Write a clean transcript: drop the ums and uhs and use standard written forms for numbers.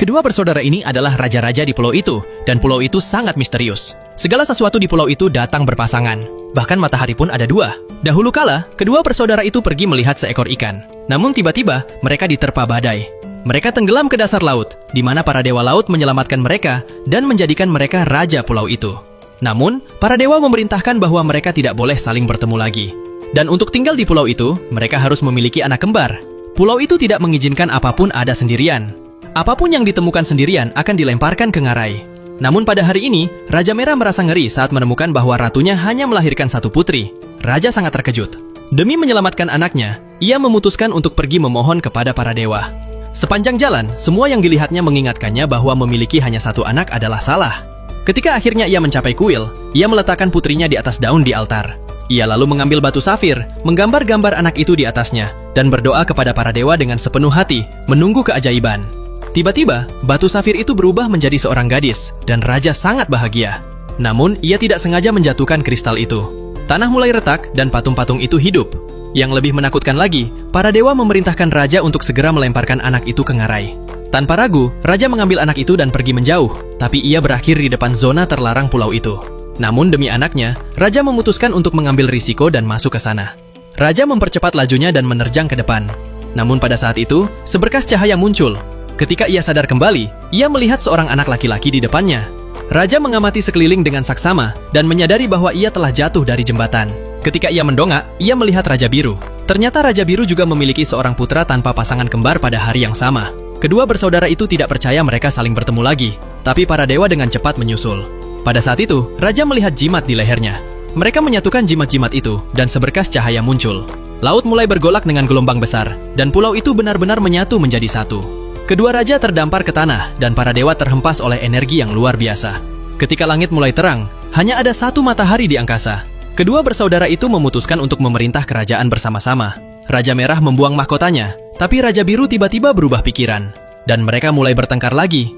Kedua bersaudara ini adalah raja-raja di pulau itu, dan pulau itu sangat misterius. Segala sesuatu di pulau itu datang berpasangan. Bahkan matahari pun ada dua. Dahulu kala, kedua bersaudara itu pergi melihat seekor ikan. Namun tiba-tiba, mereka diterpa badai. Mereka tenggelam ke dasar laut, di mana para dewa laut menyelamatkan mereka dan menjadikan mereka raja pulau itu. Namun, para dewa memerintahkan bahwa mereka tidak boleh saling bertemu lagi. Dan untuk tinggal di pulau itu, mereka harus memiliki anak kembar. Pulau itu tidak mengizinkan apapun ada sendirian. Apapun yang ditemukan sendirian akan dilemparkan ke ngarai. Namun pada hari ini, Raja Merah merasa ngeri saat menemukan bahwa ratunya hanya melahirkan satu putri. Raja sangat terkejut. Demi menyelamatkan anaknya, ia memutuskan untuk pergi memohon kepada para dewa. Sepanjang jalan, semua yang dilihatnya mengingatkannya bahwa memiliki hanya satu anak adalah salah. Ketika akhirnya ia mencapai kuil, ia meletakkan putrinya di atas daun di altar. Ia lalu mengambil batu safir, menggambar-gambar anak itu di atasnya, dan berdoa kepada para dewa dengan sepenuh hati, menunggu keajaiban. Tiba-tiba, batu safir itu berubah menjadi seorang gadis, dan raja sangat bahagia. Namun, ia tidak sengaja menjatuhkan kristal itu. Tanah mulai retak, dan patung-patung itu hidup. Yang lebih menakutkan lagi, para dewa memerintahkan raja untuk segera melemparkan anak itu ke ngarai. Tanpa ragu, raja mengambil anak itu dan pergi menjauh, tapi ia berakhir di depan zona terlarang pulau itu. Namun demi anaknya, raja memutuskan untuk mengambil risiko dan masuk ke sana. Raja mempercepat lajunya dan menerjang ke depan. Namun pada saat itu, seberkas cahaya muncul. Ketika ia sadar kembali, ia melihat seorang anak laki-laki di depannya. Raja mengamati sekeliling dengan saksama dan menyadari bahwa ia telah jatuh dari jembatan. Ketika ia mendongak, ia melihat Raja Biru. Ternyata Raja Biru juga memiliki seorang putra tanpa pasangan kembar pada hari yang sama. Kedua bersaudara itu tidak percaya mereka saling bertemu lagi, tapi para dewa dengan cepat menyusul. Pada saat itu, Raja melihat jimat di lehernya. Mereka menyatukan jimat-jimat itu, dan seberkas cahaya muncul. Laut mulai bergolak dengan gelombang besar, dan pulau itu benar-benar menyatu menjadi satu. Kedua raja terdampar ke tanah, dan para dewa terhempas oleh energi yang luar biasa. Ketika langit mulai terang, hanya ada satu matahari di angkasa. Kedua bersaudara itu memutuskan untuk memerintah kerajaan bersama-sama. Raja Merah membuang mahkotanya, tapi Raja Biru tiba-tiba berubah pikiran. Dan mereka mulai bertengkar lagi.